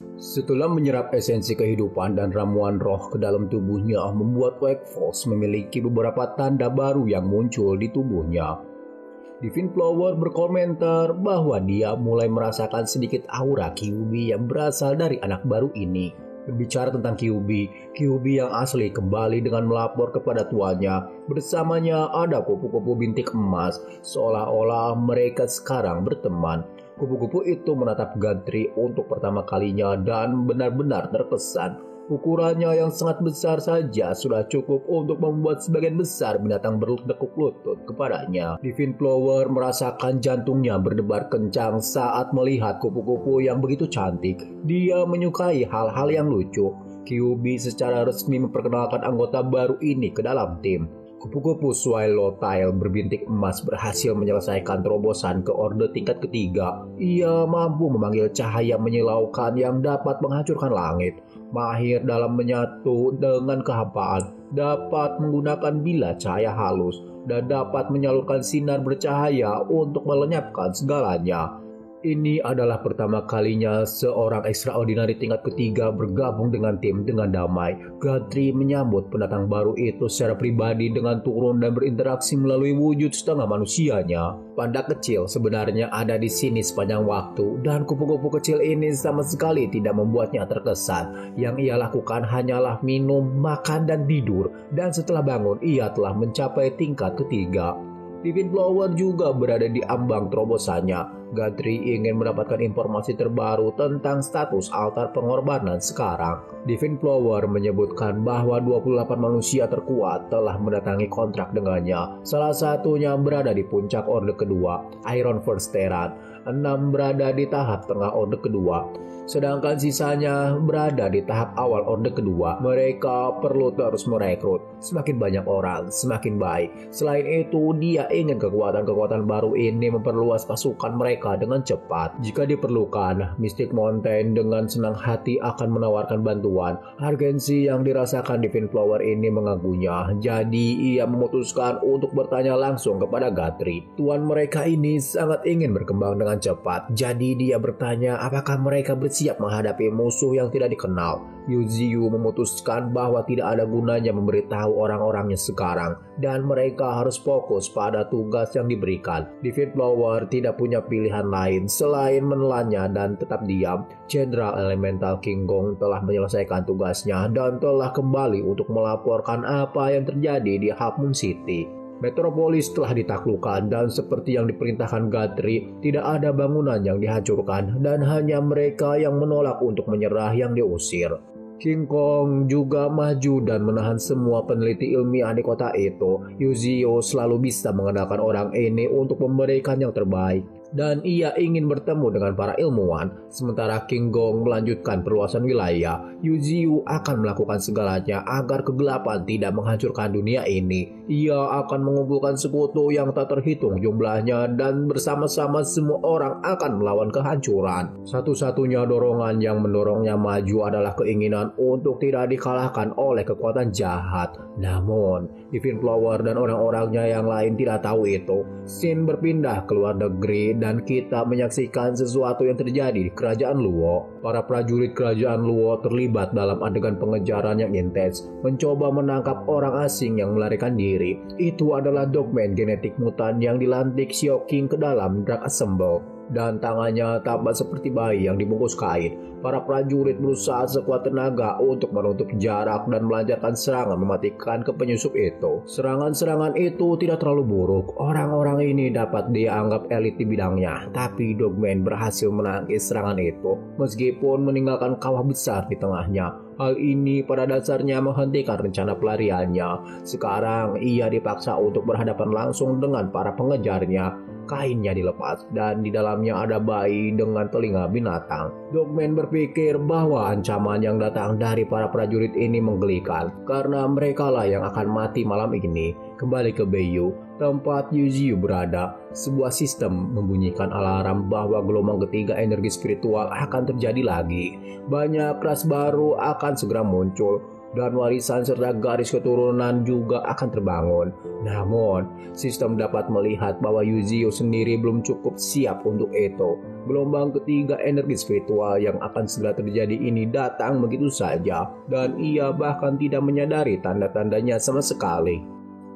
Setelah menyerap esensi kehidupan dan ramuan roh ke dalam tubuhnya, membuat Wake Fox memiliki beberapa tanda baru yang muncul di tubuhnya. Divine Flower berkomentar bahwa dia mulai merasakan sedikit aura QB yang berasal dari anak baru ini. Berbicara tentang QB yang asli kembali dengan melapor kepada tuannya. Bersamanya ada kupu-kupu bintik emas, seolah-olah mereka sekarang berteman. Kupu-kupu itu menatap Gantry untuk pertama kalinya dan benar-benar terkesan. Ukurannya yang sangat besar saja sudah cukup untuk membuat sebagian besar binatang bertekuk lutut kepadanya. Divine Flower merasakan jantungnya berdebar kencang saat melihat kupu-kupu yang begitu cantik. Dia menyukai hal-hal yang lucu. QB secara resmi memperkenalkan anggota baru ini ke dalam tim. Kupu-kupu Swallowtail berbintik emas berhasil menyelesaikan terobosan ke orde tingkat ketiga. Ia mampu memanggil cahaya menyilaukan yang dapat menghancurkan langit. Mahir dalam menyatu dengan kehampaan, dapat menggunakan bilah cahaya halus, dan dapat menyalurkan sinar bercahaya untuk melenyapkan segalanya. Ini adalah pertama kalinya seorang extraordinary tingkat ketiga bergabung dengan tim dengan damai. Gantry menyambut pendatang baru itu secara pribadi dengan turun dan berinteraksi melalui wujud setengah manusianya. Panda kecil sebenarnya ada di sini sepanjang waktu dan kupu-kupu kecil ini sama sekali tidak membuatnya terkesan. Yang ia lakukan hanyalah minum, makan, dan tidur. Dan setelah bangun ia telah mencapai tingkat ketiga. Divine Flower juga berada di ambang terobosannya. Gantry ingin mendapatkan informasi terbaru tentang status altar pengorbanan sekarang. Divine Flower menyebutkan bahwa 28 manusia terkuat telah mendatangi kontrak dengannya. Salah satunya berada di puncak orde kedua, Iron First Terran. 6 berada di tahap tengah orde kedua, sedangkan sisanya berada di tahap awal orde kedua. Mereka perlu terus merekrut. Semakin banyak orang, semakin baik. Selain itu, dia ingin kekuatan-kekuatan baru ini memperluas pasukan mereka dengan cepat. Jika diperlukan, Mystic Mountain dengan senang hati akan menawarkan bantuan. Urgensi yang dirasakan Divine Flower ini mengganggunya. Jadi, ia memutuskan untuk bertanya langsung kepada Gantry. Tuan mereka ini sangat ingin berkembang dengan cepat. Jadi, dia bertanya apakah mereka bersiap menghadapi musuh yang tidak dikenal. Yuziu memutuskan bahwa tidak ada gunanya memberitahu orang-orangnya sekarang dan mereka harus fokus pada tugas yang diberikan. Divine Flower tidak punya pilihan lain selain menelannya dan tetap diam. Jenderal Elemental King Gong telah menyelesaikan tugasnya dan telah kembali untuk melaporkan apa yang terjadi di Half Moon City. Metropolis telah ditaklukkan dan seperti yang diperintahkan Gantry, tidak ada bangunan yang dihancurkan dan hanya mereka yang menolak untuk menyerah yang diusir. King Kong juga maju dan menahan semua peneliti ilmiah di kota itu. Yuzio selalu bisa mengandalkan orang ini untuk memberikan yang terbaik. Dan ia ingin bertemu dengan para ilmuwan. Sementara King Gong melanjutkan perluasan wilayah, Yuzio akan melakukan segalanya agar kegelapan tidak menghancurkan dunia ini. Ia akan mengumpulkan sekutu yang tak terhitung jumlahnya dan bersama-sama semua orang akan melawan kehancuran. Satu-satunya dorongan yang mendorongnya maju adalah keinginan untuk tidak dikalahkan oleh kekuatan jahat. Namun, Divine Flower dan orang-orangnya yang lain tidak tahu itu. Shin berpindah ke luar negeri dan kita menyaksikan sesuatu yang terjadi di kerajaan Luo. Para prajurit kerajaan Luo terlibat dalam adegan pengejaran yang intens, mencoba menangkap orang asing yang melarikan diri. Itu adalah dogman genetik mutan yang dilantik Xiao King ke dalam Dark Assemble. Dan tangannya tampak seperti bayi yang dibungkus kain. Para prajurit berusaha sekuat tenaga untuk menutup jarak dan melancarkan serangan mematikan ke penyusup itu. Serangan-serangan itu tidak terlalu buruk. Orang-orang ini dapat dianggap elit di bidangnya. Tapi Dogman berhasil menangkis serangan itu meskipun meninggalkan kawah besar di tengahnya. Hal ini pada dasarnya menghentikan rencana pelariannya. Sekarang ia dipaksa untuk berhadapan langsung dengan para pengejarnya. Kainnya dilepas dan di dalamnya ada bayi dengan telinga binatang. Dogman berpikir bahwa ancaman yang datang dari para prajurit ini menggelikan karena merekalah yang akan mati malam ini. Kembali ke Bayou, tempat Yuzio berada, sebuah sistem membunyikan alarm bahwa gelombang ketiga energi spiritual akan terjadi lagi. Banyak ras baru akan segera muncul. dan warisan serta garis keturunan juga akan terbangun. Namun, sistem dapat melihat bahwa Yuzio sendiri belum cukup siap untuk itu. Gelombang ketiga energi spiritual yang akan segera terjadi ini datang begitu saja, dan ia bahkan tidak menyadari tanda-tandanya sama sekali.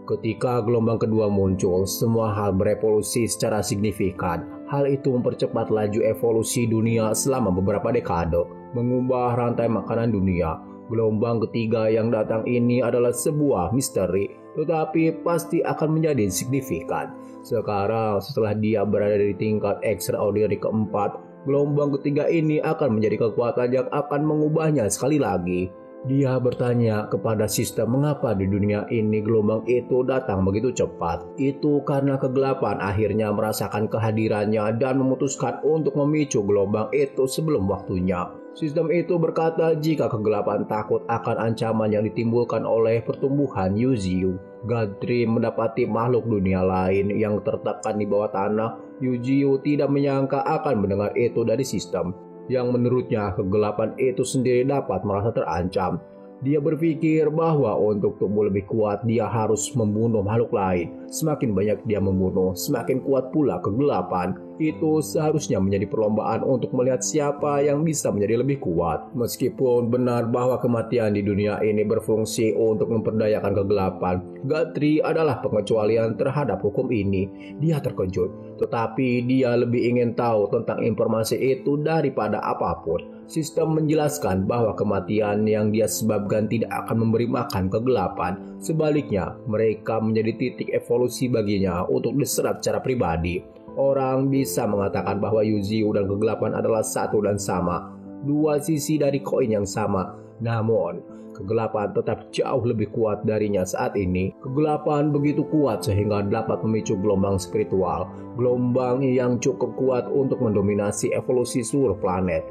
Ketika gelombang kedua muncul, semua hal berevolusi secara signifikan. Hal itu mempercepat laju evolusi dunia selama beberapa dekade, mengubah rantai makanan dunia. Gelombang ketiga yang datang ini adalah sebuah misteri, tetapi pasti akan menjadi signifikan. Sekarang, setelah dia berada di tingkat extraordinary keempat, gelombang ketiga ini akan menjadi kekuatan yang akan mengubahnya sekali lagi. Dia bertanya kepada sistem mengapa di dunia ini gelombang itu datang begitu cepat. Itu karena kegelapan akhirnya merasakan kehadirannya dan memutuskan untuk memicu gelombang itu sebelum waktunya. Sistem itu berkata jika kegelapan takut akan ancaman yang ditimbulkan oleh pertumbuhan Yuzio. Gadri mendapati makhluk dunia lain yang tertekan di bawah tanah. Yuzio tidak menyangka akan mendengar itu dari sistem, yang menurutnya kegelapan itu sendiri dapat merasa terancam. Dia berpikir bahwa untuk tumbuh lebih kuat dia harus membunuh makhluk lain. Semakin banyak dia membunuh, semakin kuat pula kegelapan. Itu seharusnya menjadi perlombaan untuk melihat siapa yang bisa menjadi lebih kuat. Meskipun benar bahwa kematian di dunia ini berfungsi untuk memperdayakan kegelapan, Gadri adalah pengecualian terhadap hukum ini. Dia terkejut, tetapi dia lebih ingin tahu tentang informasi itu daripada apapun. Sistem menjelaskan bahwa kematian yang dia sebabkan tidak akan memberi makan kegelapan. Sebaliknya, mereka menjadi titik evolusi baginya untuk diserap secara pribadi. Orang bisa mengatakan bahwa Yuzio dan kegelapan adalah satu dan sama, dua sisi dari koin yang sama. Namun, kegelapan tetap jauh lebih kuat darinya saat ini. Kegelapan begitu kuat sehingga dapat memicu gelombang spiritual, gelombang yang cukup kuat untuk mendominasi evolusi seluruh planet.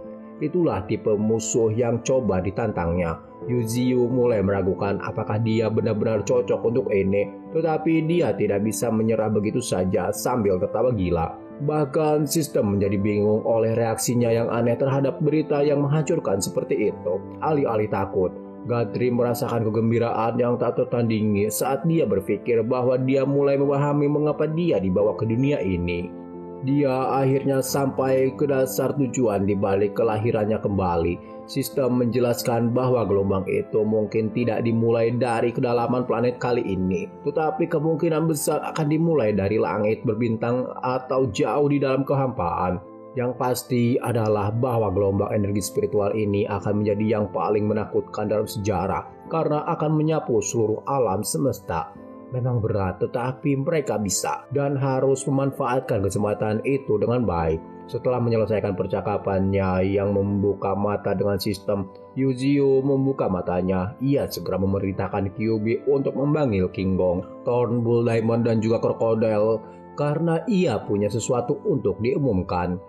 Itulah tipe musuh yang coba ditantangnya. Yuzio mulai meragukan apakah dia benar-benar cocok untuk ini, tetapi dia tidak bisa menyerah begitu saja sambil tertawa gila. Bahkan sistem menjadi bingung oleh reaksinya yang aneh terhadap berita yang menghancurkan seperti itu. Alih-alih takut, Gadri merasakan kegembiraan yang tak tertandingi saat dia berpikir bahwa dia mulai memahami mengapa dia dibawa ke dunia ini. Dia akhirnya sampai ke dasar tujuan di balik kelahirannya kembali. Sistem menjelaskan bahwa gelombang itu mungkin tidak dimulai dari kedalaman planet kali ini, tetapi kemungkinan besar akan dimulai dari langit berbintang atau jauh di dalam kehampaan. Yang pasti adalah bahwa gelombang energi spiritual ini akan menjadi yang paling menakutkan dalam sejarah karena akan menyapu seluruh alam semesta. Memang berat, tetapi mereka bisa dan harus memanfaatkan kesempatan itu dengan baik. Setelah menyelesaikan percakapannya yang membuka mata dengan sistem, Yuzio membuka matanya. Ia segera memerintahkan Kyuubi untuk memanggil King Gong, Thorn, Bull Diamond, dan juga Crocodile karena ia punya sesuatu untuk diumumkan.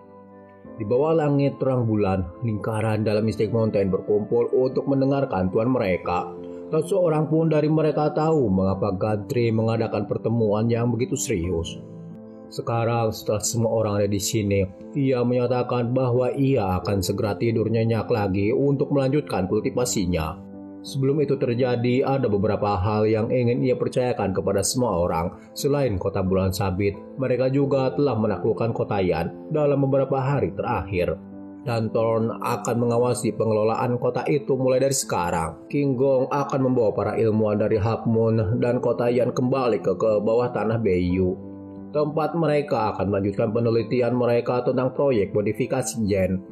Di bawah langit terang bulan, lingkaran dalam Mystic Mountain berkumpul untuk mendengarkan tuan mereka. Tak seorang pun dari mereka tahu mengapa Gadri mengadakan pertemuan yang begitu serius. Sekarang setelah semua orang ada di sini, ia menyatakan bahwa ia akan segera tidur nyenyak lagi untuk melanjutkan kultivasinya. Sebelum itu terjadi, ada beberapa hal yang ingin ia percayakan kepada semua orang. Selain kota bulan sabit, mereka juga telah menaklukkan kota Yan dalam beberapa hari terakhir. Dan Thorn akan mengawasi pengelolaan kota itu mulai dari sekarang. King Gong akan membawa para ilmuwan dari Half Moon dan kota Yan kembali ke bawah tanah Beiyu. Tempat mereka akan melanjutkan penelitian mereka tentang proyek modifikasi gen.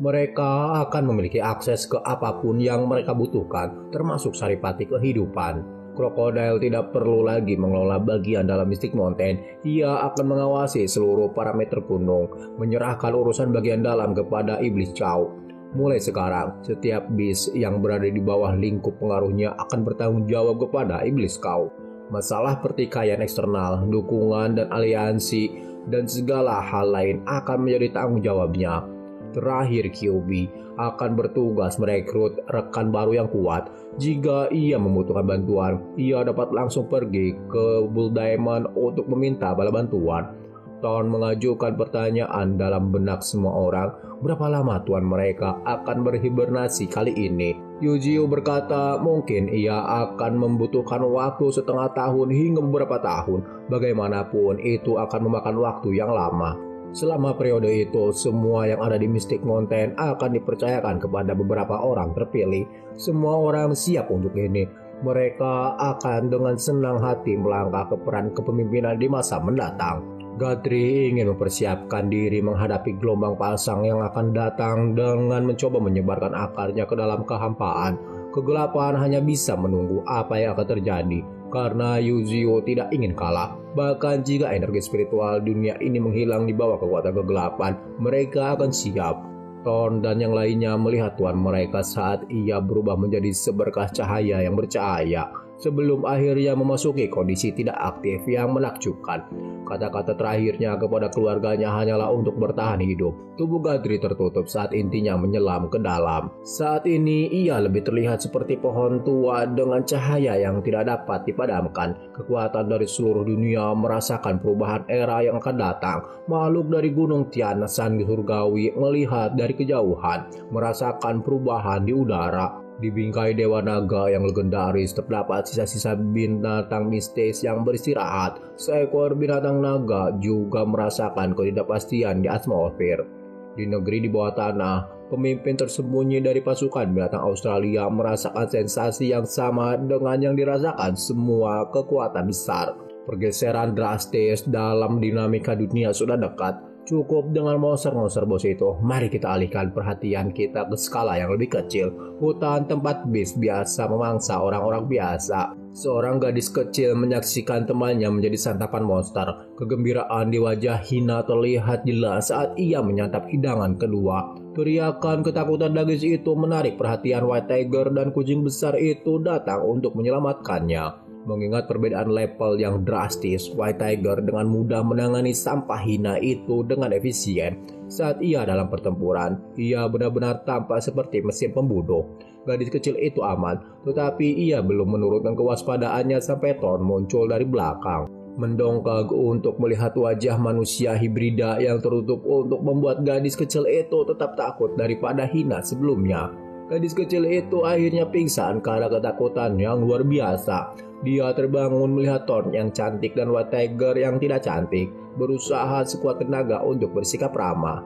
Mereka akan memiliki akses ke apapun yang mereka butuhkan, termasuk saripati kehidupan. Crocodile tidak perlu lagi mengelola bagian dalam Mystic Mountain. Ia akan mengawasi seluruh parameter gunung, menyerahkan urusan bagian dalam kepada Iblis Chow. Mulai sekarang, setiap bis yang berada di bawah lingkup pengaruhnya akan bertanggung jawab kepada Iblis Chow. Masalah pertikaian eksternal, dukungan dan aliansi, dan segala hal lain akan menjadi tanggung jawabnya. Terakhir, Kyuubi akan bertugas merekrut rekan baru yang kuat. Jika ia membutuhkan bantuan, ia dapat langsung pergi ke Bull Diamond untuk meminta bala bantuan. Thorn mengajukan pertanyaan dalam benak semua orang, berapa lama tuan mereka akan berhibernasi kali ini? Yuzio berkata mungkin ia akan membutuhkan waktu setengah tahun hingga beberapa tahun. Bagaimanapun itu akan memakan waktu yang lama. Selama periode itu, semua yang ada di Mystic Mountain akan dipercayakan kepada beberapa orang terpilih. Semua orang siap untuk ini. Mereka akan dengan senang hati melangkah ke peran kepemimpinan di masa mendatang. Guthrie ingin mempersiapkan diri menghadapi gelombang pasang yang akan datang dengan mencoba menyebarkan akarnya ke dalam kehampaan. Kegelapan hanya bisa menunggu apa yang akan terjadi karena Yuzio tidak ingin kalah. Bahkan jika energi spiritual dunia ini menghilang di bawah kekuatan kegelapan, mereka akan siap. Thorn dan yang lainnya melihat tuan mereka saat ia berubah menjadi seberkas cahaya yang bercahaya sebelum akhirnya memasuki kondisi tidak aktif yang menakjubkan. Kata-kata terakhirnya kepada keluarganya hanyalah untuk bertahan hidup. Tubuh Guthrie tertutup saat intinya menyelam ke dalam. Saat ini ia lebih terlihat seperti pohon tua dengan cahaya yang tidak dapat dipadamkan. Kekuatan dari seluruh dunia merasakan perubahan era yang akan datang. Makhluk dari Gunung Tiansan surgawi melihat dari kejauhan, merasakan perubahan di udara. Di bingkai Dewa Naga yang legendaris terdapat sisa-sisa binatang mistis yang beristirahat. Seekor binatang naga juga merasakan ketidakpastian di atmosfer. Di negeri di bawah tanah, pemimpin tersembunyi dari pasukan binatang Australia merasakan sensasi yang sama dengan yang dirasakan semua kekuatan besar. Pergeseran drastis dalam dinamika dunia sudah dekat. Cukup dengan monster-monster bos itu. Mari kita alihkan perhatian kita ke skala yang lebih kecil. Hutan tempat Beast biasa memangsa orang-orang biasa. Seorang gadis kecil menyaksikan temannya menjadi santapan monster. Kegembiraan di wajah Hina terlihat jelas saat ia menyantap hidangan kedua. Teriakan ketakutan gadis itu menarik perhatian White Tiger dan kucing besar itu datang untuk menyelamatkannya. Mengingat perbedaan level yang drastis, White Tiger dengan mudah menangani sampah Hina itu dengan efisien. Saat ia dalam pertempuran, ia benar-benar tampak seperti mesin pembunuh. Gadis kecil itu aman, tetapi ia belum menurunkan kewaspadaannya sampai Thorn muncul dari belakang. Mendongkak untuk melihat wajah manusia hibrida yang tertutup untuk membuat gadis kecil itu tetap takut daripada Hina sebelumnya. Gadis kecil itu akhirnya pingsan karena ketakutan yang luar biasa. Dia terbangun melihat Thorn yang cantik dan White Tiger yang tidak cantik, berusaha sekuat tenaga untuk bersikap ramah.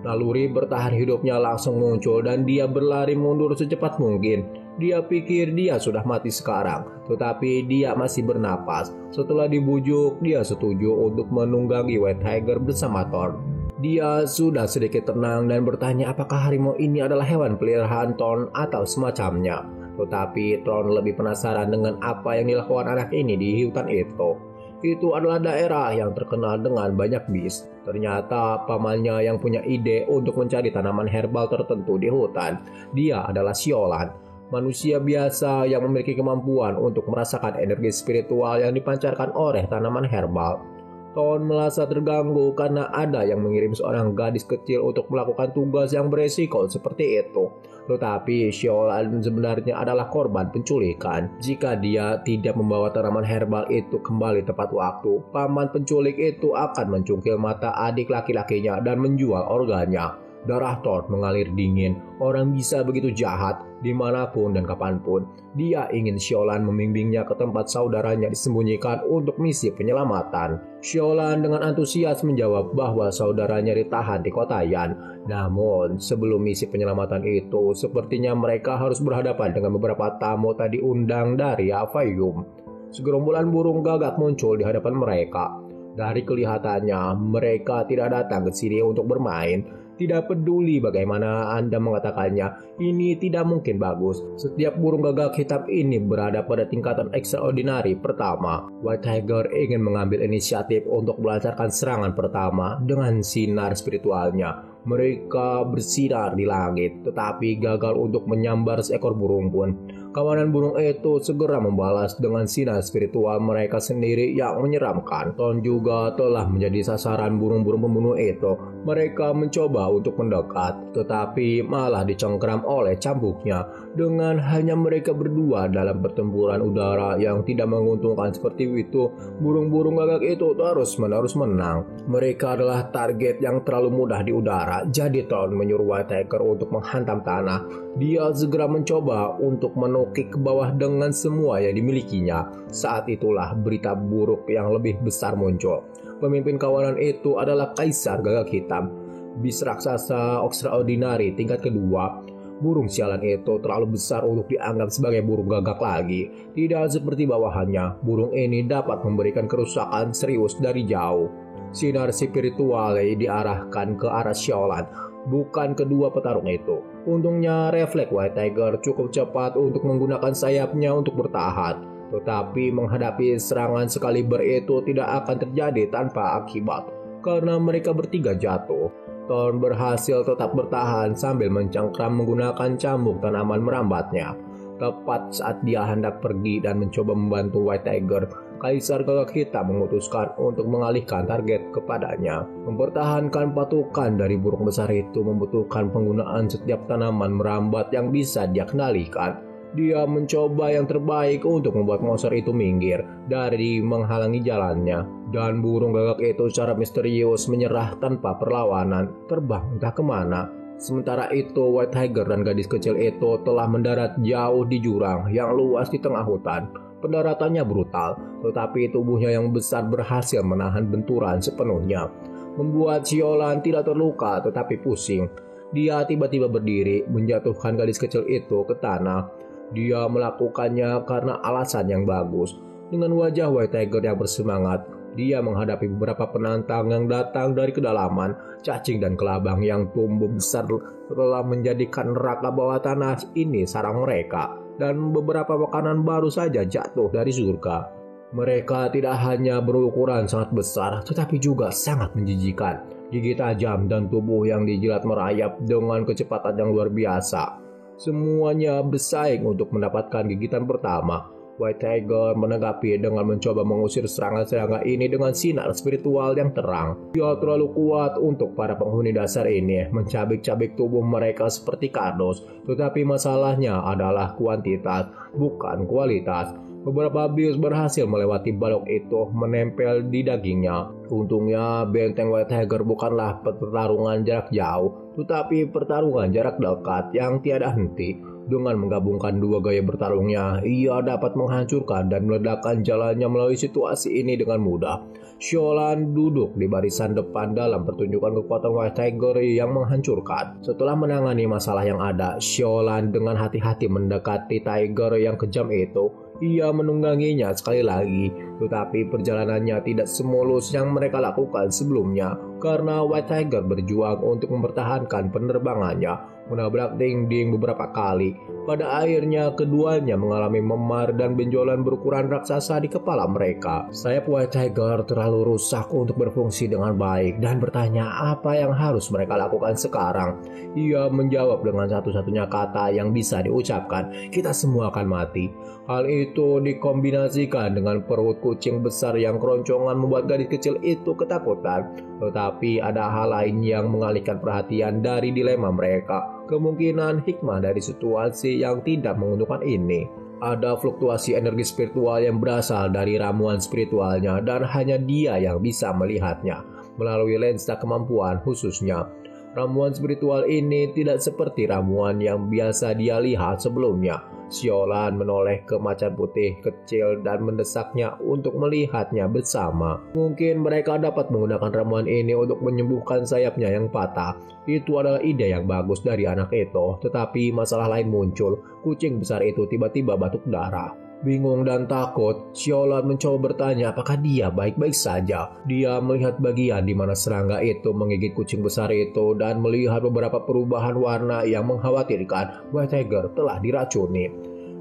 Naluri bertahan hidupnya langsung muncul dan dia berlari mundur secepat mungkin. Dia pikir dia sudah mati sekarang, tetapi dia masih bernapas. Setelah dibujuk, dia setuju untuk menunggangi White Tiger bersama Thorn. Dia sudah sedikit tenang dan bertanya apakah harimau ini adalah hewan peliharaan Thorn atau semacamnya. Tetapi Thorn lebih penasaran dengan apa yang dilakukan anak ini di hutan itu. Itu adalah daerah yang terkenal dengan banyak beast. Ternyata pamannya yang punya ide untuk mencari tanaman herbal tertentu di hutan. Dia adalah Siolan, manusia biasa yang memiliki kemampuan untuk merasakan energi spiritual yang dipancarkan oleh tanaman herbal. Thorn merasa terganggu karena ada yang mengirim seorang gadis kecil untuk melakukan tugas yang beresiko seperti itu. Tetapi Siolan sebenarnya adalah korban penculikan. Jika dia tidak membawa tanaman herbal itu kembali tepat waktu, paman penculik itu akan mencungkil mata adik laki-lakinya dan menjual organnya. Darah Thorn mengalir dingin. Orang bisa begitu jahat dimanapun dan kapanpun. Dia ingin Siolan membimbingnya ke tempat saudaranya disembunyikan untuk misi penyelamatan. Siolan dengan antusias menjawab bahwa saudaranya ditahan di kota Yan. Namun sebelum misi penyelamatan itu, sepertinya mereka harus berhadapan dengan beberapa tamu tadi undang dari Avayum. Segerombolan burung gagak muncul di hadapan mereka. Dari kelihatannya, mereka tidak datang ke sini untuk bermain. Tidak peduli bagaimana Anda mengatakannya, ini tidak mungkin bagus. Setiap burung gagak hitam ini berada pada tingkatan extraordinary pertama. White Tiger ingin mengambil inisiatif untuk melancarkan serangan pertama dengan sinar spiritualnya. Mereka bersinar di langit, tetapi gagal untuk menyambar seekor burung pun. Kawanan burung itu segera membalas dengan sinar spiritual mereka sendiri yang menyeramkan. Ton juga telah menjadi sasaran burung-burung pembunuh itu. Mereka mencoba untuk mendekat, tetapi malah dicengkeram oleh cambuknya. Dengan hanya mereka berdua dalam pertempuran udara yang tidak menguntungkan seperti itu, burung-burung gagak itu terus-menerus menang. Mereka adalah target yang terlalu mudah di udara, jadi Ton menyuruh White Tiger untuk menghantam tanah. Dia segera mencoba untuk menukik ke bawah dengan semua yang dimilikinya. Saat itulah berita buruk yang lebih besar muncul. Pemimpin kawanan itu adalah Kaisar Gagak Hitam, bis raksasa extraordinary tingkat kedua. Burung sialan itu terlalu besar untuk dianggap sebagai burung gagak lagi. Tidak seperti bawahannya, burung ini dapat memberikan kerusakan serius dari jauh. Sinar spiritual diarahkan ke arah Xiaolan, bukan kedua petarung itu. Untungnya refleks White Tiger cukup cepat untuk menggunakan sayapnya untuk bertahan. Tetapi menghadapi serangan sekaliber itu tidak akan terjadi tanpa akibat, karena mereka bertiga jatuh. Thorn berhasil tetap bertahan sambil mencengkram menggunakan cambuk tanaman merambatnya. Tepat saat dia hendak pergi dan mencoba membantu White Tiger, Kaisar Gagak Hitam memutuskan untuk mengalihkan target kepadanya. Mempertahankan patukan dari burung besar itu membutuhkan penggunaan setiap tanaman merambat yang bisa dia kendalikan. Dia mencoba yang terbaik untuk membuat monster itu minggir dari menghalangi jalannya. Dan burung gagak itu secara misterius menyerah tanpa perlawanan, terbang entah kemana. Sementara itu White Tiger dan gadis kecil itu telah mendarat jauh di jurang yang luas di tengah hutan. Pendaratannya brutal, tetapi tubuhnya yang besar berhasil menahan benturan sepenuhnya, membuat Siolan tidak terluka tetapi pusing. Dia tiba-tiba berdiri, menjatuhkan gadis kecil itu ke tanah. Dia melakukannya karena alasan yang bagus. Dengan wajah White Tiger yang bersemangat, dia menghadapi beberapa penantang yang datang dari kedalaman. Cacing dan kelabang yang tumbuh besar telah menjadikan neraka bawah tanah ini sarang mereka. Dan beberapa makanan baru saja jatuh dari surga. Mereka tidak hanya berukuran sangat besar, tetapi juga sangat menjijikan. Gigi tajam dan tubuh yang dijilat merayap dengan kecepatan yang luar biasa. Semuanya bersaing untuk mendapatkan gigitan pertama. White Tiger menanggapi dengan mencoba mengusir serangga-serangga ini dengan sinar spiritual yang terang. Dia terlalu kuat untuk para penghuni dasar ini, mencabik-cabik tubuh mereka seperti kardus. Tetapi masalahnya adalah kuantitas, bukan kualitas. Beberapa bius berhasil melewati balok itu, menempel di dagingnya. Untungnya benteng White Tiger bukanlah pertarungan jarak jauh, tetapi pertarungan jarak dekat yang tiada henti. Dengan menggabungkan dua gaya bertarungnya, ia dapat menghancurkan dan meledakkan jalannya melalui situasi ini dengan mudah. Siolan duduk di barisan depan dalam pertunjukan kekuatan White Tiger yang menghancurkan. Setelah menangani masalah yang ada, Siolan dengan hati-hati mendekati Tiger yang kejam itu. Ia menungganginya sekali lagi, tetapi perjalanannya tidak semulus yang mereka lakukan sebelumnya karena White Tiger berjuang untuk mempertahankan penerbangannya, menabrak dinding beberapa kali. Pada akhirnya keduanya mengalami memar dan benjolan berukuran raksasa di kepala mereka. Sayap White Tiger terlalu rusak untuk berfungsi dengan baik dan bertanya apa yang harus mereka lakukan sekarang. Ia menjawab dengan satu-satunya kata yang bisa diucapkan, "Kita semua akan mati." Hal itu dikombinasikan dengan perut kucing besar yang keroncongan membuat gadis kecil itu ketakutan. Tetapi ada hal lain yang mengalihkan perhatian dari dilema mereka. Kemungkinan hikmah dari situasi yang tidak menguntungkan ini. Ada fluktuasi energi spiritual yang berasal dari ramuan spiritualnya dan hanya dia yang bisa melihatnya melalui lensa kemampuan khususnya. Ramuan spiritual ini tidak seperti ramuan yang biasa dia lihat sebelumnya. Siolan menoleh ke macan putih kecil dan mendesaknya untuk melihatnya bersama. Mungkin mereka dapat menggunakan ramuan ini untuk menyembuhkan sayapnya yang patah. Itu adalah ide yang bagus dari anak itu, tetapi masalah lain muncul. Kucing besar itu tiba-tiba batuk darah. Bingung dan takut, Siolan mencoba bertanya apakah dia baik-baik saja. Dia melihat bagian di mana serangga itu menggigit kucing besar itu dan melihat beberapa perubahan warna yang mengkhawatirkan. White Tiger telah diracuni.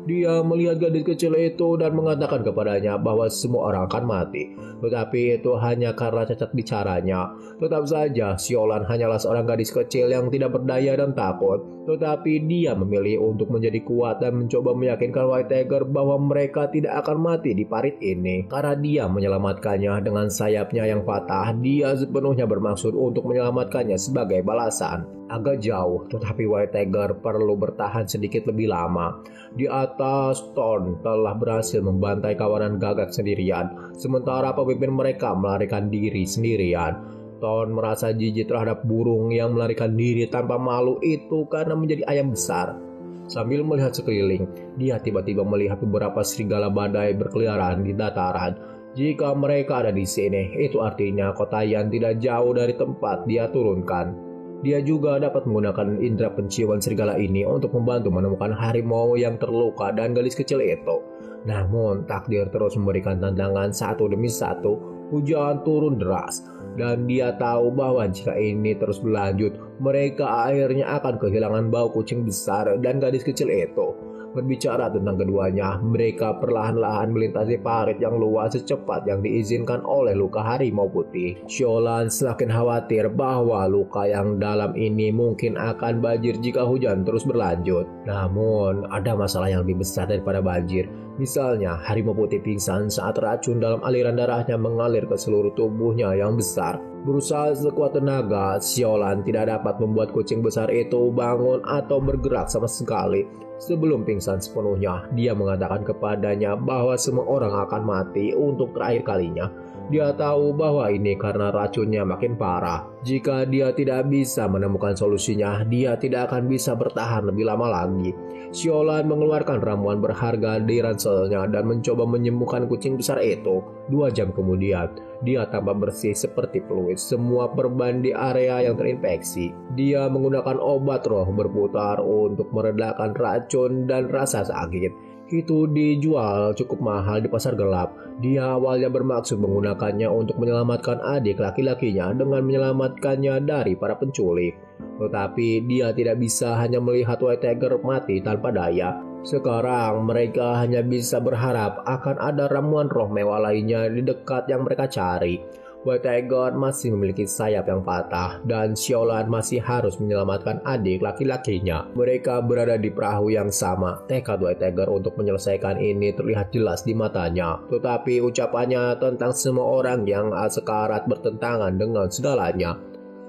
Dia melihat gadis kecil itu dan mengatakan kepadanya bahwa semua orang akan mati. Tetapi itu hanya karena cacat bicaranya. Tetap saja, Siolan hanyalah seorang gadis kecil yang tidak berdaya dan takut. Tetapi dia memilih untuk menjadi kuat dan mencoba meyakinkan White Tiger bahwa mereka tidak akan mati di parit ini. Karena dia menyelamatkannya dengan sayapnya yang patah, dia sepenuhnya bermaksud untuk menyelamatkannya sebagai balasan. Agak jauh, tetapi White Tiger perlu bertahan sedikit lebih lama. Di atas, Thorn telah berhasil membantai kawanan gagak sendirian, sementara pemimpin mereka melarikan diri sendirian. Thorn merasa jijik terhadap burung yang melarikan diri tanpa malu itu karena menjadi ayam besar. Sambil melihat sekeliling, dia tiba-tiba melihat beberapa serigala badai berkeliaran di dataran. Jika mereka ada di sini, itu artinya kota Yan tidak jauh dari tempat dia turunkan. Dia juga dapat menggunakan indera penciuman serigala ini untuk membantu menemukan harimau yang terluka dan gadis kecil itu. Namun, takdir terus memberikan tantangan satu demi satu. Hujan turun deras, dan dia tahu bahwa jika ini terus berlanjut, mereka akhirnya akan kehilangan bau kucing besar dan gadis kecil itu. Berbicara tentang keduanya, mereka perlahan-lahan melintasi parit yang luas secepat yang diizinkan oleh luka harimau putih. Siolan semakin khawatir bahwa luka yang dalam ini mungkin akan banjir jika hujan terus berlanjut. Namun, ada masalah yang lebih besar daripada banjir. Misalnya, harimau putih pingsan saat racun dalam aliran darahnya mengalir ke seluruh tubuhnya yang besar. Berusaha sekuat tenaga, Siolan tidak dapat membuat kucing besar itu bangun atau bergerak sama sekali. Sebelum pingsan sepenuhnya, dia mengatakan kepadanya bahwa semua orang akan mati untuk terakhir kalinya. Dia tahu bahwa ini karena racunnya makin parah. Jika dia tidak bisa menemukan solusinya, dia tidak akan bisa bertahan lebih lama lagi. Siolan mengeluarkan ramuan berharga di ranselnya dan mencoba menyembuhkan kucing besar itu. 2 jam kemudian, dia tampak bersih seperti peluit semua perban di area yang terinfeksi. Dia menggunakan obat roh berputar untuk meredakan racun dan rasa sakit. Itu dijual cukup mahal di pasar gelap. Dia awalnya bermaksud menggunakannya untuk menyelamatkan adik laki-lakinya dengan menyelamatkannya dari para penculik. Tetapi dia tidak bisa hanya melihat White Tiger mati tanpa daya. Sekarang mereka hanya bisa berharap akan ada ramuan roh mewah lainnya di dekat yang mereka cari. White Tiger masih memiliki sayap yang patah dan Siolan masih harus menyelamatkan adik laki-lakinya. Mereka berada di perahu yang sama. Tekad White Tiger untuk menyelesaikan ini terlihat jelas di matanya. Tetapi ucapannya tentang semua orang yang sekarat bertentangan dengan segalanya.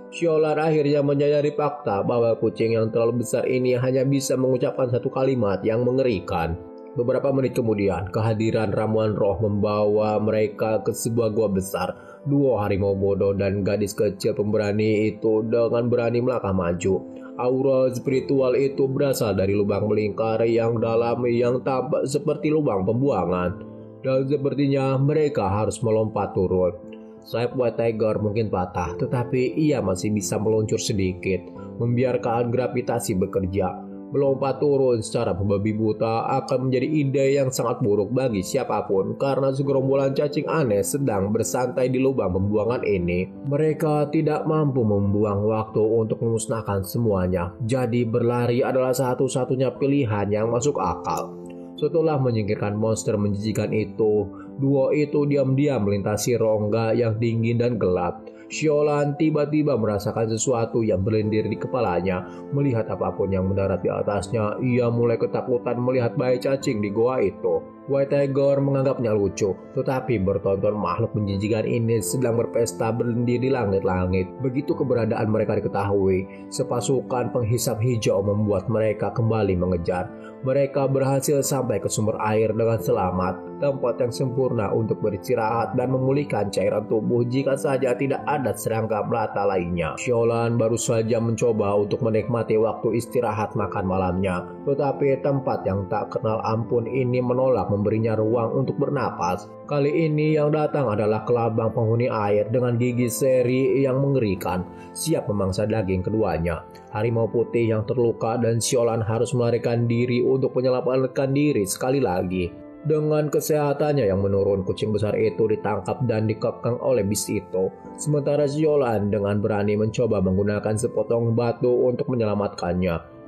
Siolan akhirnya menyadari fakta bahwa kucing yang terlalu besar ini hanya bisa mengucapkan satu kalimat yang mengerikan. Beberapa menit kemudian, kehadiran ramuan roh membawa mereka ke sebuah gua besar. 2 harimau bodoh dan gadis kecil pemberani itu dengan berani melangkah maju. Aura spiritual itu berasal dari lubang melingkar yang dalam yang tampak seperti lubang pembuangan. Dan sepertinya mereka harus melompat turun. Sayap White Tiger mungkin patah, tetapi ia masih bisa meluncur sedikit, membiarkan gravitasi bekerja. Melompat turun secara membabi buta akan menjadi ide yang sangat buruk bagi siapapun karena segerombolan cacing aneh sedang bersantai di lubang pembuangan ini. Mereka tidak mampu membuang waktu untuk memusnahkan semuanya, jadi berlari adalah satu-satunya pilihan yang masuk akal. Setelah menyingkirkan monster menjijikan itu, duo itu diam-diam melintasi rongga yang dingin dan gelap. Siolan tiba-tiba merasakan sesuatu yang berlendir di kepalanya. Melihat apapun yang mendarat di atasnya, ia mulai ketakutan melihat bayi cacing di goa itu. White Tiger menganggapnya lucu, tetapi bertonton makhluk menjijikan ini sedang berpesta berlendir di langit-langit. Begitu keberadaan mereka diketahui, sepasukan penghisap hijau membuat mereka kembali mengejar. Mereka berhasil sampai ke sumber air dengan selamat, tempat yang sempurna untuk beristirahat dan memulihkan cairan tubuh jika saja tidak ada serangga melata lainnya. Siolan baru saja mencoba untuk menikmati waktu istirahat makan malamnya, tetapi tempat yang tak kenal ampun ini menolak memberinya ruang untuk bernapas. Kali ini yang datang adalah kelabang penghuni air dengan gigi seri yang mengerikan, siap memangsa daging keduanya. Harimau putih yang terluka dan Siolan harus melarikan diri untuk menyelamatkan diri sekali lagi. Dengan kesehatannya yang menurun, kucing besar itu ditangkap dan dikekang oleh bis itu. Sementara Siolan dengan berani mencoba menggunakan sepotong batu untuk menyelamatkannya.